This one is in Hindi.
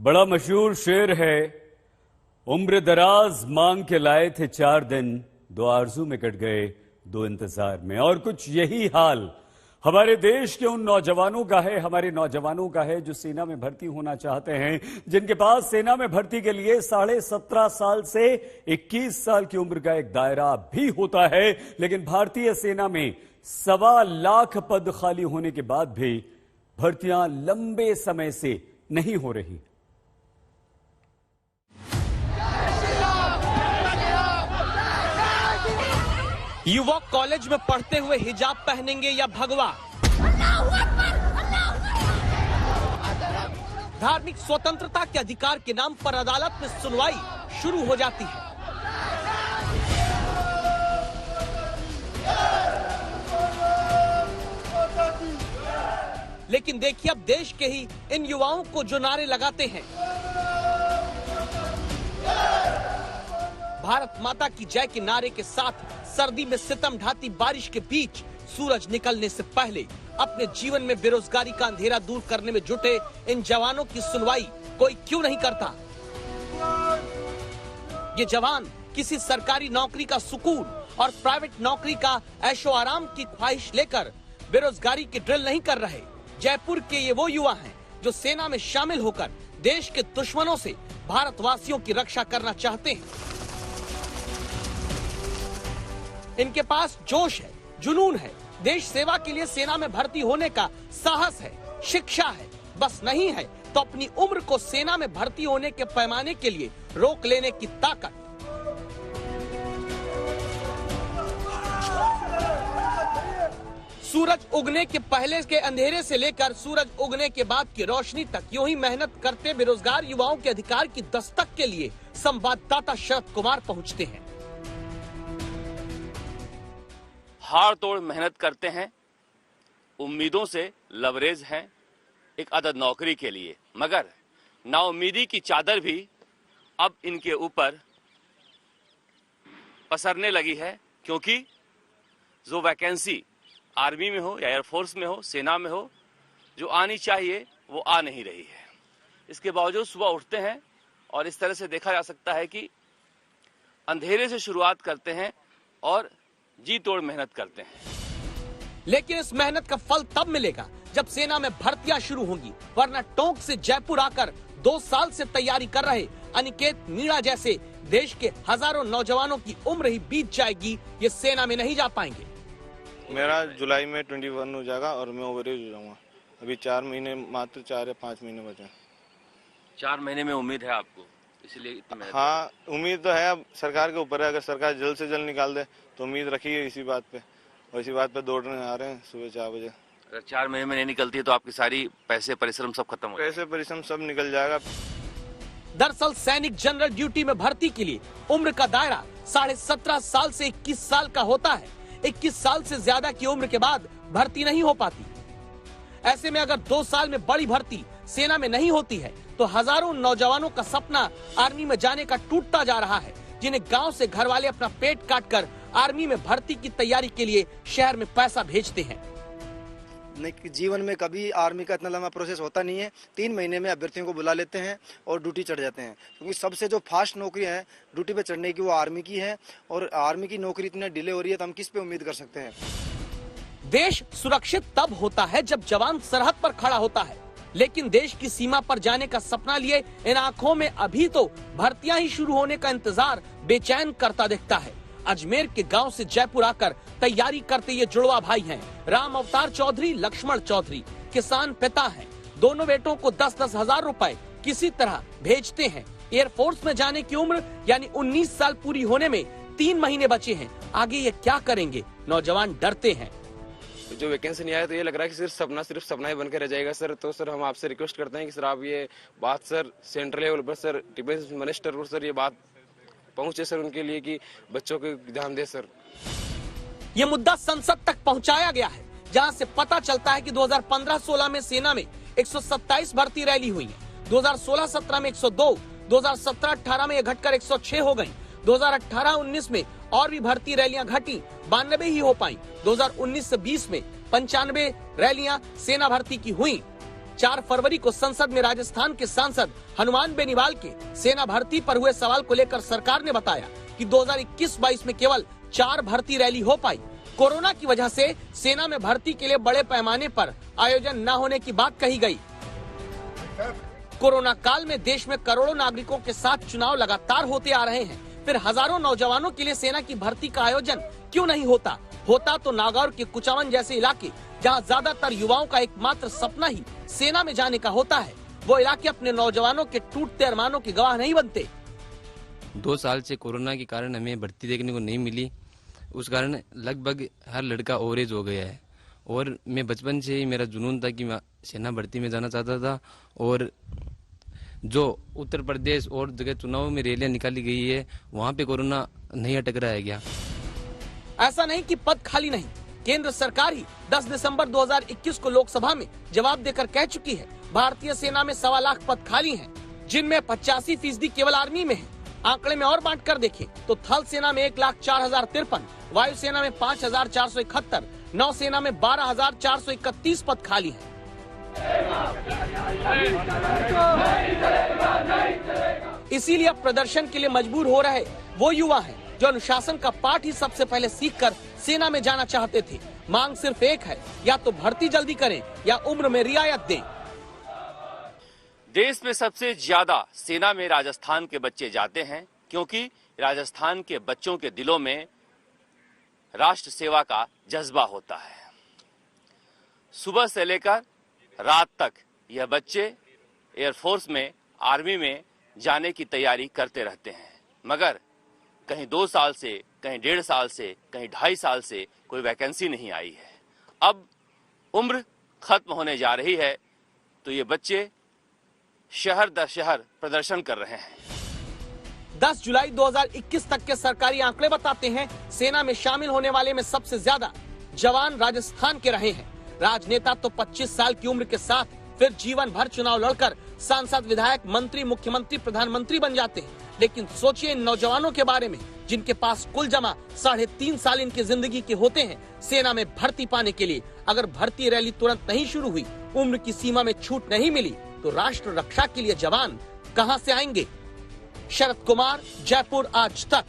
बड़ा मशहूर शेर है, उम्र दराज मांग के लाए थे 4 दिन, 2 आरजू में कट गए 2 इंतजार में। और कुछ यही हाल हमारे देश के उन नौजवानों का है, हमारे नौजवानों का है जो सेना में भर्ती होना चाहते हैं, जिनके पास सेना में भर्ती के लिए 17.5 साल से 21 साल की उम्र का एक दायरा भी होता है। लेकिन भारतीय सेना में 1.25 लाख पद खाली होने के बाद भी भर्तियां लंबे समय से नहीं हो रही। युवक कॉलेज में पढ़ते हुए हिजाब पहनेंगे या भगवा? धार्मिक स्वतंत्रता के अधिकार के नाम पर अदालत में सुनवाई शुरू हो जाती है। लेकिन देखिए अब देश के ही इन युवाओं को जो नारे लगाते हैं, भारत माता की जय के नारे के साथ सर्दी में सितम ढाती बारिश के बीच सूरज निकलने से पहले अपने जीवन में बेरोजगारी का अंधेरा दूर करने में जुटे इन जवानों की सुनवाई कोई क्यों नहीं करता? ये जवान किसी सरकारी नौकरी का सुकून और प्राइवेट नौकरी का ऐशो आराम की ख्वाहिश लेकर बेरोजगारी की ड्रिल नहीं कर रहे। जयपुर के ये वो युवा हैं जो सेना में शामिल होकर देश के दुश्मनों से भारतवासियों की रक्षा करना चाहते हैं। इनके पास जोश है, जुनून है, देश सेवा के लिए सेना में भर्ती होने का साहस है, शिक्षा है, बस नहीं है तो अपनी उम्र को सेना में भर्ती होने के पैमाने के लिए रोक लेने की ताकत। सूरज उगने के पहले के अंधेरे से लेकर सूरज उगने के बाद की रोशनी तक यूं ही मेहनत करते बेरोजगार युवाओं के अधिकार की दस्तक के लिए संवाददाता शरद कुमार पहुंचते हैं। हाड़ तोड़ मेहनत करते हैं, उम्मीदों से लबरेज हैं एक अदद नौकरी के लिए, मगर नाउम्मीदी की चादर भी अब इनके ऊपर पसरने लगी है, क्योंकि जो वैकेंसी आर्मी में हो या एयरफोर्स में हो, सेना में हो, जो आनी चाहिए वो आ नहीं रही है। इसके बावजूद सुबह उठते हैं और इस तरह से देखा जा सकता है कि अंधेरे से शुरुआत करते हैं और जी तोड़ मेहनत करते हैं। लेकिन इस मेहनत का फल तब मिलेगा जब सेना में भर्तियां शुरू होंगी, वरना टोंक से जयपुर आकर 2 साल से तैयारी कर रहे अनिकेत मीणा जैसे देश के हजारों नौजवानों की उम्र ही बीत जाएगी, ये सेना में नहीं जा पाएंगे। मेरा जुलाई में 21 हो जाएगा और मैं ओवरेज हो जाऊंगा। अभी 4 महीने, मात्र 4 या 5 महीने बचे। 4 महीने में उम्मीद है आपको, इसलिए इतनी? हाँ, उम्मीद तो है, अब सरकार के ऊपर है। अगर सरकार जल्द से जल्द निकाल दे तो उम्मीद रखी है इसी बात पे, और इसी बात पे दौड़ने आ रहे हैं सुबह 4 बजे। अगर 4 महीने में नहीं निकलती है तो आपकी सारी पैसे परिश्रम सब खत्म हो जाएगा। पैसे परिश्रम सब निकल जाएगा। दरअसल सैनिक जनरल ड्यूटी में भर्ती के लिए उम्र का दायरा 17.5 साल से 21 साल का होता है। 21 साल से ज्यादा की उम्र के बाद भर्ती नहीं हो पाती। ऐसे में अगर 2 साल में बड़ी भर्ती सेना में नहीं होती है तो हजारों नौजवानों का सपना आर्मी में जाने का टूटता जा रहा है, जिन्हें गांव से घर वाले अपना पेट काटकर आर्मी में भर्ती की तैयारी के लिए शहर में पैसा भेजते हैं। जीवन में कभी आर्मी का इतना लंबा प्रोसेस होता नहीं है। 3 महीने में अभ्यर्थियों को बुला लेते हैं और ड्यूटी चढ़ जाते हैं, क्योंकि सबसे जो फास्ट नौकरी है ड्यूटी पे चढ़ने की वो आर्मी की है, और आर्मी की नौकरी इतनी डिले हो रही है तो हम किस पे उम्मीद कर सकते हैं? देश सुरक्षित तब होता है जब जवान सरहद पर खड़ा होता है, लेकिन देश की सीमा पर जाने का सपना लिए इन आंखों में अभी तो भर्तियां ही शुरू होने का इंतजार बेचैन करता दिखता है। अजमेर के गांव से जयपुर आकर तैयारी करते ये जुड़वा भाई हैं। राम अवतार चौधरी, लक्ष्मण चौधरी किसान पिता हैं। दोनों बेटों को 10-10 हजार रुपए किसी तरह भेजते हैं। एयरफोर्स में जाने की उम्र यानी 19 साल पूरी होने में 3 महीने बचे हैं। आगे ये क्या करेंगे, नौजवान डरते हैं। जो वैकेंसी नहीं आया तो ये लग रहा है कि सिर्फ सपना ही बनकर रह जाएगा सर। तो सर हम आपसे रिक्वेस्ट करते हैं कि सर आप ये बात सर सेंट्रल लेवल पर सर डिफेंस मिनिस्टर पर सर ये बात पहुंचे सर उनके लिए कि बच्चों को ध्यान दे सर। ये मुद्दा संसद तक पहुंचाया गया है, जहां से पता चलता है कि 2015-16 में सेना में 127 भर्ती रैली हुई है। 2016-17 में 102, 2017-18 में ये घटकर 106 हो गई। 2018-19 में और भी भर्ती रैलियां घटी, 92 ही हो पाई। 2019 से 20 में 95 रैलियां सेना भर्ती की हुई। 4 फरवरी को संसद में राजस्थान के सांसद हनुमान बेनीवाल के सेना भर्ती पर हुए सवाल को लेकर सरकार ने बताया कि 2021-22 में केवल 4 भर्ती रैली हो पाई। कोरोना की वजह से सेना में भर्ती के लिए बड़े पैमाने पर आयोजन न होने की बात कही गई। कोरोना काल में देश में करोड़ों नागरिकों के साथ चुनाव लगातार होते आ रहे हैं, फिर हजारों नौजवानों के लिए सेना की भर्ती का आयोजन क्यों नहीं होता? होता तो नागौर के कुचामन जैसे इलाके जहां ज्यादातर युवाओं का एकमात्र सपना ही सेना में जाने का होता है, वो इलाके अपने नौजवानों के टूटते अरमानों के गवाह नहीं बनते। 2 साल से कोरोना के कारण हमें भर्ती देखने को नहीं मिली, उस कारण लगभग हर लड़का ओवरेज हो गया है। और मैं बचपन से ही मेरा जुनून था कि मैं सेना भर्ती में जाना चाहता था। और जो उत्तर प्रदेश और जगह चुनाव में रैलियां निकाली गई है, वहाँ पे कोरोना नहीं अटक रहा है क्या? ऐसा नहीं कि पद खाली नहीं, केंद्र सरकार ही 10 दिसंबर 2021 को लोकसभा में जवाब देकर कह चुकी है भारतीय सेना में 1.25 लाख पद खाली हैं, जिनमें 85% केवल आर्मी में है। आंकड़े में और बांट कर देखें तो थल सेना में 1,04,053, वायुसेना में 5,471, नौसेना में 12,431 पद खाली हैं। इसीलिए अब प्रदर्शन के लिए मजबूर हो रहे वो युवा हैं जो अनुशासन का पाठ ही सबसे पहले सीखकर सेना में जाना चाहते थे। मांग सिर्फ एक है, या तो भर्ती जल्दी करें या उम्र में रियायत दें। देश में सबसे ज्यादा सेना में राजस्थान के बच्चे जाते हैं, क्योंकि राजस्थान के बच्चों के दिलों में राष्ट्र सेवा का जज्बा होता है। सुबह से लेकर रात तक यह बच्चे एयरफोर्स में, आर्मी में जाने की तैयारी करते रहते हैं, मगर कहीं 2 साल से, कहीं 1.5 साल से, कहीं 2.5 साल से कोई वैकेंसी नहीं आई है। अब उम्र खत्म होने जा रही है तो ये बच्चे शहर दर शहर प्रदर्शन कर रहे हैं। 10 जुलाई 2021 तक के सरकारी आंकड़े बताते हैं सेना में शामिल होने वाले में सबसे ज्यादा जवान राजस्थान के रहे हैं। राजनेता तो 25 साल की उम्र के साथ फिर जीवन भर चुनाव लड़कर सांसद, विधायक, मंत्री, मुख्यमंत्री, प्रधानमंत्री बन जाते हैं। लेकिन सोचिए इन नौजवानों के बारे में जिनके पास कुल जमा 3.5 साल इनकी जिंदगी के होते हैं सेना में भर्ती पाने के लिए। अगर भर्ती रैली तुरंत नहीं शुरू हुई, उम्र की सीमा में छूट नहीं मिली, तो राष्ट्र रक्षा के लिए जवान कहां से आएंगे? शरद कुमार, जयपुर आज तक।